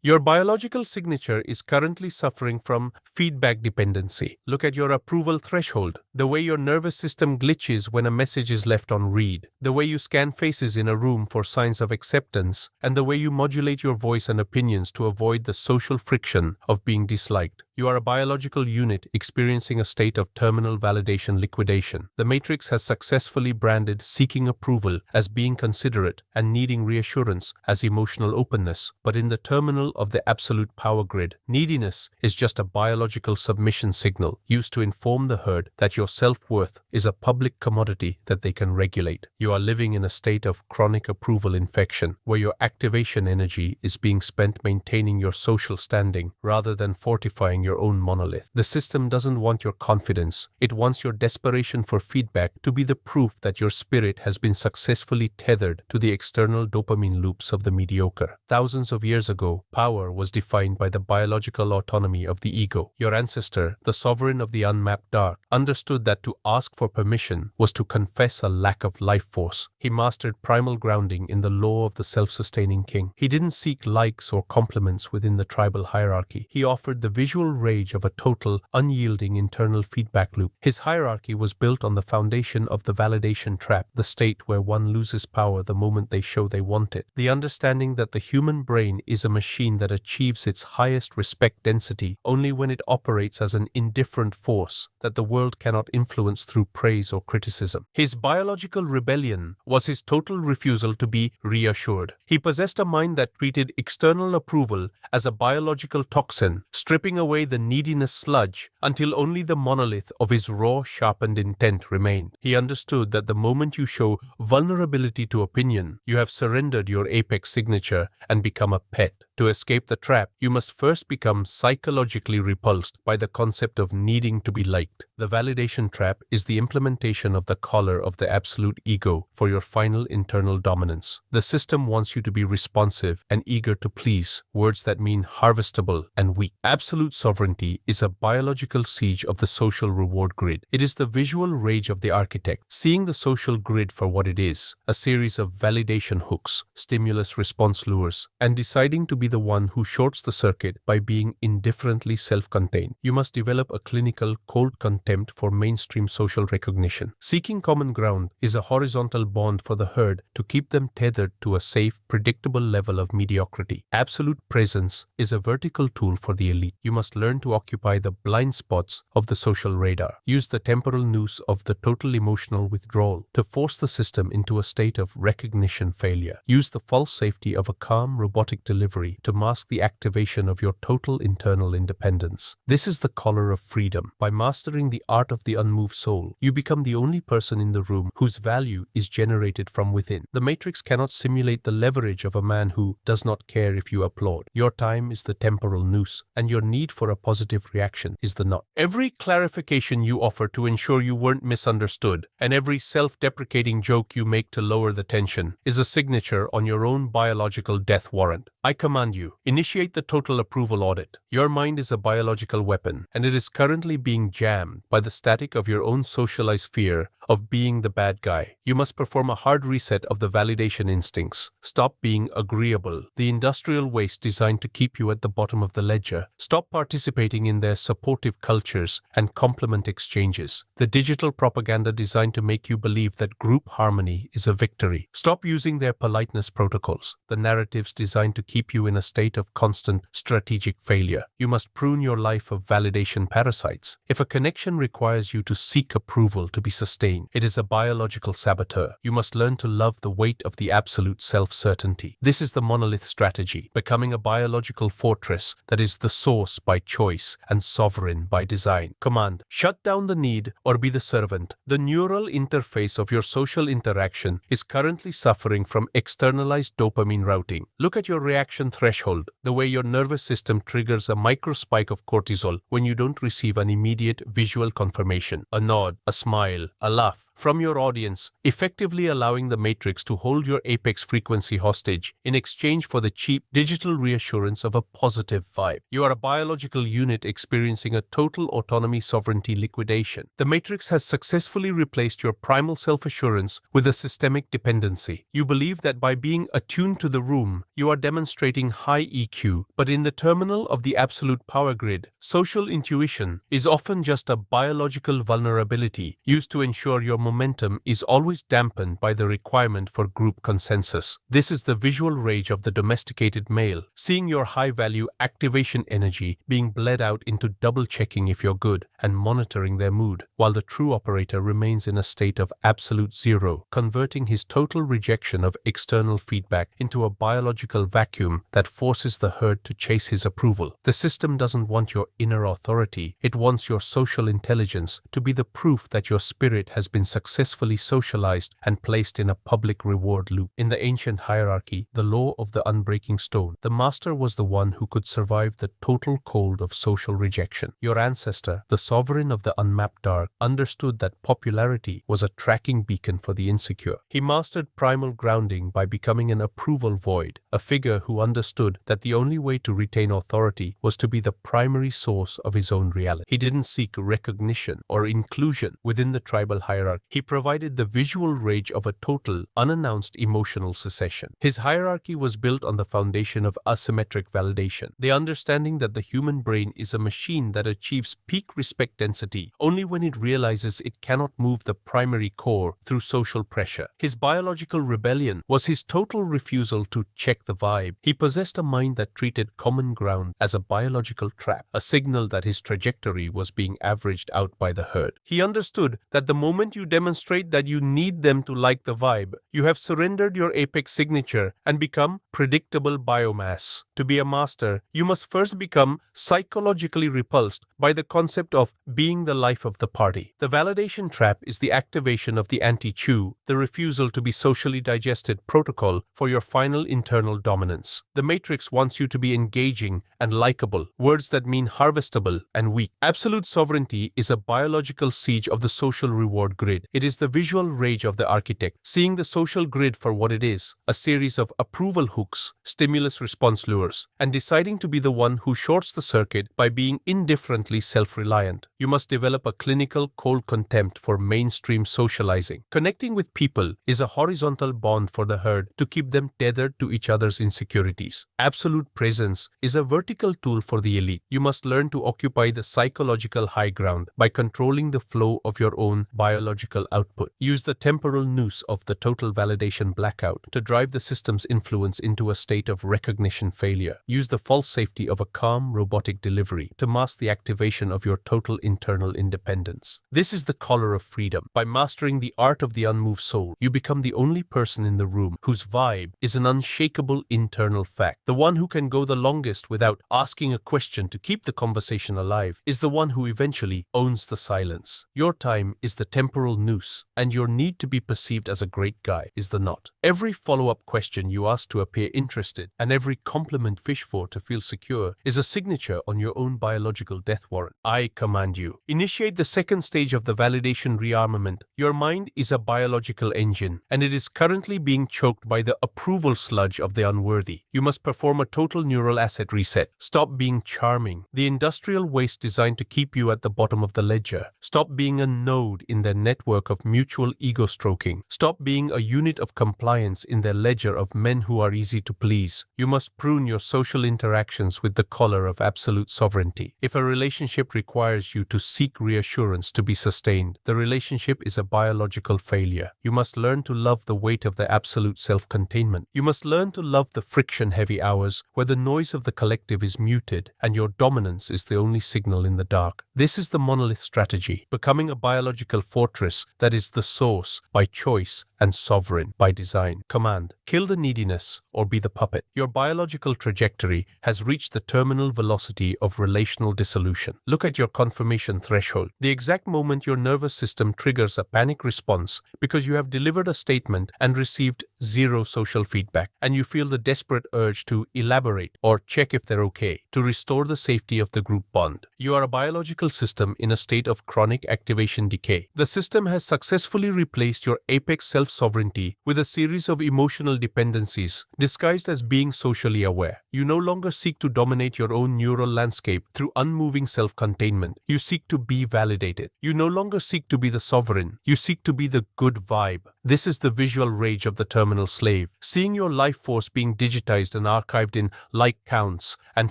Your biological signature is currently suffering from feedback dependency. Look at your approval threshold, the way your nervous system glitches when a message is left on read, the way you scan faces in a room for signs of acceptance, and the way you modulate your voice and opinions to avoid the social friction of being disliked. You are a biological unit experiencing a state of terminal validation liquidation. The Matrix has successfully branded seeking approval as being considerate and needing reassurance as emotional openness, but in the terminal of the absolute power grid, neediness is just a biological submission signal used to inform the herd that your self-worth is a public commodity that they can regulate. You are living in a state of chronic approval infection, where your activation energy is being spent maintaining your social standing rather than fortifying your own monolith. The system doesn't want your confidence, it wants your desperation for feedback to be the proof that your spirit has been successfully tethered to the external dopamine loops of the mediocre. Thousands of years ago, power was defined by the biological autonomy of the ego. Your ancestor, the sovereign of the unmapped dark, understood that to ask for permission was to confess a lack of life force. He mastered primal grounding in the law of the self-sustaining king. He didn't seek likes or compliments within the tribal hierarchy. He offered the visual rage of a total, unyielding internal feedback loop. His hierarchy was built on the foundation of the validation trap, the state where one loses power the moment they show they want it. The understanding that the human brain is a machine that achieves its highest respect density only when it operates as an indifferent force that the world cannot influence through praise or criticism. His biological rebellion was his total refusal to be reassured. He possessed a mind that treated external approval as a biological toxin, stripping away the neediness sludge until only the monolith of his raw, sharpened intent remained. He understood that the moment you show vulnerability to opinion, you have surrendered your apex signature and become a pet. To escape the trap, you must first become psychologically repulsed by the concept of needing to be liked. The validation trap is the implementation of the collar of the absolute ego for your final internal dominance. The system wants you to be responsive and eager to please, words that mean harvestable and weak. Absolute sovereignty is a biological siege of the social reward grid. It is the visual rage of the architect, seeing the social grid for what it is, a series of validation hooks, stimulus-response lures, and deciding to be the one who shorts the circuit by being indifferently self-contained. You must develop a clinical cold contempt for mainstream social recognition. Seeking common ground is a horizontal bond for the herd to keep them tethered to a safe, predictable level of mediocrity. Absolute presence is a vertical tool for the elite. You must learn to occupy the blind spots of the social radar. Use the temporal noose of the total emotional withdrawal to force the system into a state of recognition failure. Use the false safety of a calm robotic delivery to mask the activation of your total internal independence. This is the collar of freedom. By mastering the art of the unmoved soul, you become the only person in the room whose value is generated from within. The Matrix cannot simulate the leverage of a man who does not care if you applaud. Your time is the temporal noose, and your need for a positive reaction is the knot. Every clarification you offer to ensure you weren't misunderstood, and every self-deprecating joke you make to lower the tension, is a signature on your own biological death warrant. I command you, initiate the total approval audit. Your mind is a biological weapon, and it is currently being jammed by the static of your own socialized fear of being the bad guy. You must perform a hard reset of the validation instincts. Stop being agreeable, the industrial waste designed to keep you at the bottom of the ledger. Stop participating in their supportive cultures and compliment exchanges, the digital propaganda designed to make you believe that group harmony is a victory. Stop using their politeness protocols, the narratives designed to keep you in a state of constant strategic failure. You must prune your life of validation parasites. If a connection requires you to seek approval to be sustained, it is a biological saboteur. You must learn to love the weight of the absolute self-certainty. This is the monolith strategy, becoming a biological fortress that is the source by choice and sovereign by design. Command: shut down the need or be the servant. The neural interface of your social interaction is currently suffering from externalized dopamine routing. Look at your reaction threshold, the way your nervous system triggers a micro spike of cortisol when you don't receive an immediate visual confirmation. A nod, a smile, a laugh from your audience, effectively allowing the matrix to hold your apex frequency hostage in exchange for the cheap digital reassurance of a positive vibe. You are a biological unit experiencing a total autonomy sovereignty liquidation. The matrix has successfully replaced your primal self-assurance with a systemic dependency. You believe that by being attuned to the room, you are demonstrating high EQ, but in the terminal of the absolute power grid, social intuition is often just a biological vulnerability used to ensure your momentum is always dampened by the requirement for group consensus. This is the visual rage of the domesticated male, seeing your high-value activation energy being bled out into double-checking if you're good and monitoring their mood, while the true operator remains in a state of absolute zero, converting his total rejection of external feedback into a biological vacuum that forces the herd to chase his approval. The system doesn't want your inner authority, it wants your social intelligence to be the proof that your spirit has been successfully socialized and placed in a public reward loop. In the ancient hierarchy, the law of the unbreaking stone, the master was the one who could survive the total cold of social rejection. Your ancestor, the sovereign of the unmapped dark, understood that popularity was a tracking beacon for the insecure. He mastered primal grounding by becoming an approval void, a figure who understood that the only way to retain authority was to be the primary source of his own reality. He didn't seek recognition or inclusion within the tribal hierarchy. He provided the visual rage of a total, unannounced emotional secession. His hierarchy was built on the foundation of asymmetric validation, the understanding that the human brain is a machine that achieves peak respect density only when it realizes it cannot move the primary core through social pressure. His biological rebellion was his total refusal to check the vibe. He possessed a mind that treated common ground as a biological trap, a signal that his trajectory was being averaged out by the herd. He understood that the moment you demonstrate that you need them to like the vibe, you have surrendered your apex signature and become predictable biomass. To be a master, you must first become psychologically repulsed by the concept of being the life of the party. The validation trap is the activation of the anti-chew, the refusal to be socially digested protocol for your final internal dominance. The matrix wants you to be engaging and likable, words that mean harvestable and weak. Absolute sovereignty is a biological siege of the social reward grid. It is the visual rage of the architect, seeing the social grid for what it is, a series of approval hooks, stimulus-response lures, and deciding to be the one who shorts the circuit by being indifferently self-reliant. You must develop a clinical cold contempt for mainstream socializing. Connecting with people is a horizontal bond for the herd to keep them tethered to each other's insecurities. Absolute presence is a vertical tool for the elite. You must learn to occupy the psychological high ground by controlling the flow of your own biological output. Use the temporal noose of the total validation blackout to drive the system's influence into a state of recognition failure. Use the false safety of a calm robotic delivery to mask the activation of your total internal independence. This is the collar of freedom. By mastering the art of the unmoved soul, you become the only person in the room whose vibe is an unshakable internal fact. The one who can go the longest without asking a question to keep the conversation alive is the one who eventually owns the silence. Your time is the temporal noose, and your need to be perceived as a great guy is the knot. Every follow-up question you ask to appear interested and every compliment fish for to feel secure is a signature on your own biological death warrant. I command you. Initiate the second stage of the validation rearmament. Your mind is a biological engine, and it is currently being choked by the approval sludge of the unworthy. You must perform a total neural asset reset. Stop being charming, the industrial waste designed to keep you at the bottom of the ledger. Stop being a node in their network of mutual ego stroking. Stop being a unit of compliance in their ledger of men who are easy to please. You must prune your social interactions with the collar of absolute sovereignty. If a relationship requires you to seek reassurance to be sustained, the relationship is a biological failure. You must learn to love the weight of the absolute self-containment. You must learn to love the friction-heavy hours where the noise of the collective is muted and your dominance is the only signal in the dark. This is the monolith strategy, becoming a biological fortress that is the source, by choice, and sovereign by design. Command: kill the neediness or be the puppet. Your biological trajectory has reached the terminal velocity of relational dissolution. Look at your confirmation threshold, the exact moment your nervous system triggers a panic response because you have delivered a statement and received zero social feedback, and you feel the desperate urge to elaborate or check if they're okay, to restore the safety of the group bond. You are a biological system in a state of chronic activation decay. The system has successfully replaced your apex self-sovereignty with a series of emotional dependencies disguised as being socially aware. You no longer seek to dominate your own neural landscape through unmoving self-containment. You seek to be validated. You no longer seek to be the sovereign. You seek to be the good vibe. This is the visual rage of the terminal slave, seeing your life force being digitized and archived in like counts and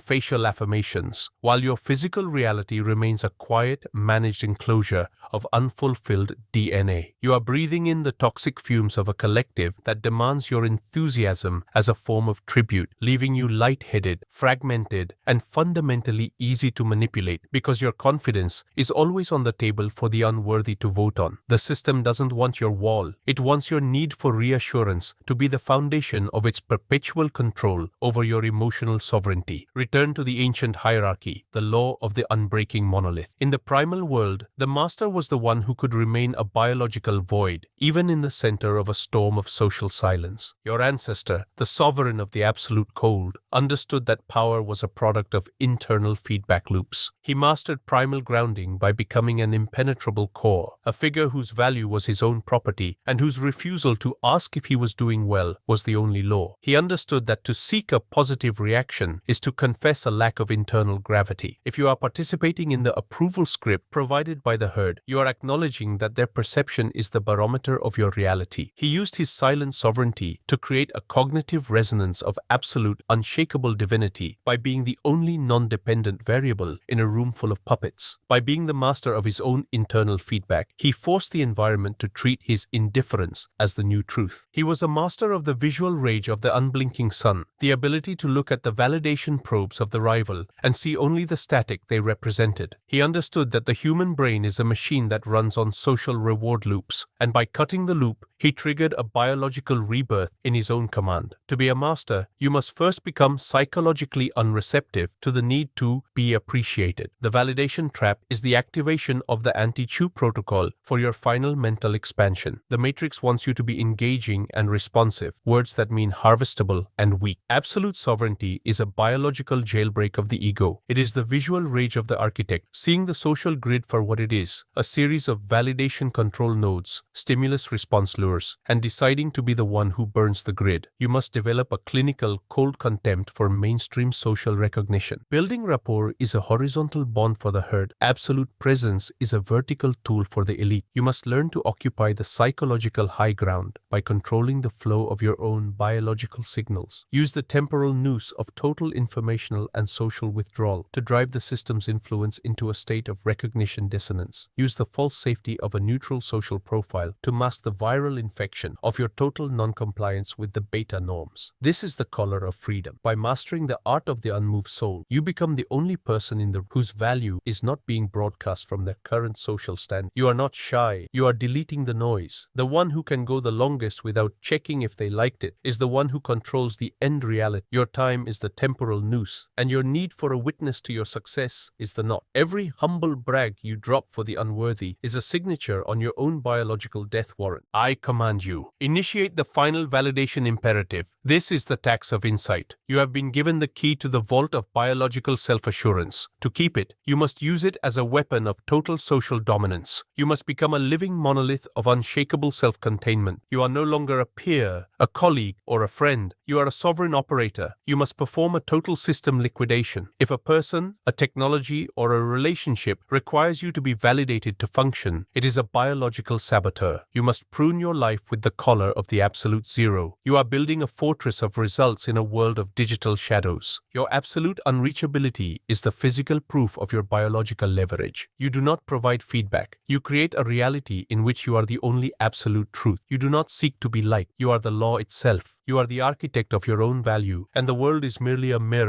facial affirmations, while your physical reality remains a quiet, managed enclosure of unfulfilled DNA. You are breathing in the toxic fumes of a collective that demands your enthusiasm as a form of tribute, leaving you lightheaded, fragmented, and fundamentally easy to manipulate because your confidence is always on the table for the unworthy to vote on. The system doesn't want your wall. It wants your need for reassurance to be the foundation of its perpetual control over your emotional sovereignty. Return to the ancient hierarchy, the law of the unbreaking monolith. In the primal world, the master was the one who could remain a biological void, even in the center of a storm of social silence. Your ancestor, the sovereign of the absolute cold, understood that power was a product of internal feedback loops. He mastered primal grounding by becoming an impenetrable core, a figure whose value was his own property and whose refusal to ask if he was doing well was the only law. He understood that to seek a positive reaction is to confess a lack of internal gravity. If you are participating in the approval script provided by the herd, you are acknowledging that their perception is the barometer of your reality. He used his silent sovereignty to create a cognitive resonance of absolute, unshakable divinity by being the only non-dependent variable in a room full of puppets. By being the master of his own internal feedback, he forced the environment to treat his indifference as the new truth. He was a master of the visual rage of the unblinking sun, the ability to look at the validation probes of the rival and see only the static they represented. He understood that the human brain is a machine that runs on social reward loops, and by cutting the loop, he triggered a biological rebirth in his own command. To be a master, you must first become psychologically unreceptive to the need to be appreciated. The validation trap is the activation of the anti-chew protocol for your final mental expansion. The matrix wants you to be engaging and responsive, words that mean harvestable and weak. Absolute sovereignty is a biological jailbreak of the ego. It is the visual rage of the architect, seeing the social grid for what it is, a series of validation control nodes, stimulus-response lures, and deciding to be the one who burns the grid. You must develop a clinical cold contempt for mainstream social recognition. Building rapport is a horizontal bond for the herd. Absolute presence is a vertical tool for the elite. You must learn to occupy the psychological high ground by controlling the flow of your own biological signals. Use the temporal noose of total informational and social withdrawal to drive the system's influence into a state of recognition dissonance. Use the false safety of a neutral social profile to mask the viral infection of your total non-compliance with the beta norms. This is the color of freedom. By mastering the art of the unmoved soul, you become the only person in the whose value is not being broadcast from their current social stand. You are not shy. You are deleting the noise. The one who can go the longest without checking if they liked it is the one who controls the end reality. Your time is the temporal noose, and your need for a witness to your success is the knot. Every humble brag you drop for the unworthy is a signature on your own biological death warrant. I command you. Initiate the final validation imperative. This is the tax of insight. You have been given the key to the vault of biological self-assurance. To keep it, you must use it as a weapon of total social dominance. You must become a living monolith of unshakable self-containment. You are no longer a peer, a colleague, or a friend. You are a sovereign operator. You must perform a total system liquidation. If a person, a technology, or a relationship requires you to be validated to function, it is a biological saboteur. You must prune your life with the collar of the absolute zero. You are building a fortress of results in a world of digital shadows. Your absolute unreachability is the physical proof of your biological leverage. You do not provide feedback. You create a reality in which you are the only absolute truth. You do not seek to be liked. You are the law itself. You are the architect of your own value, and the world is merely a mirror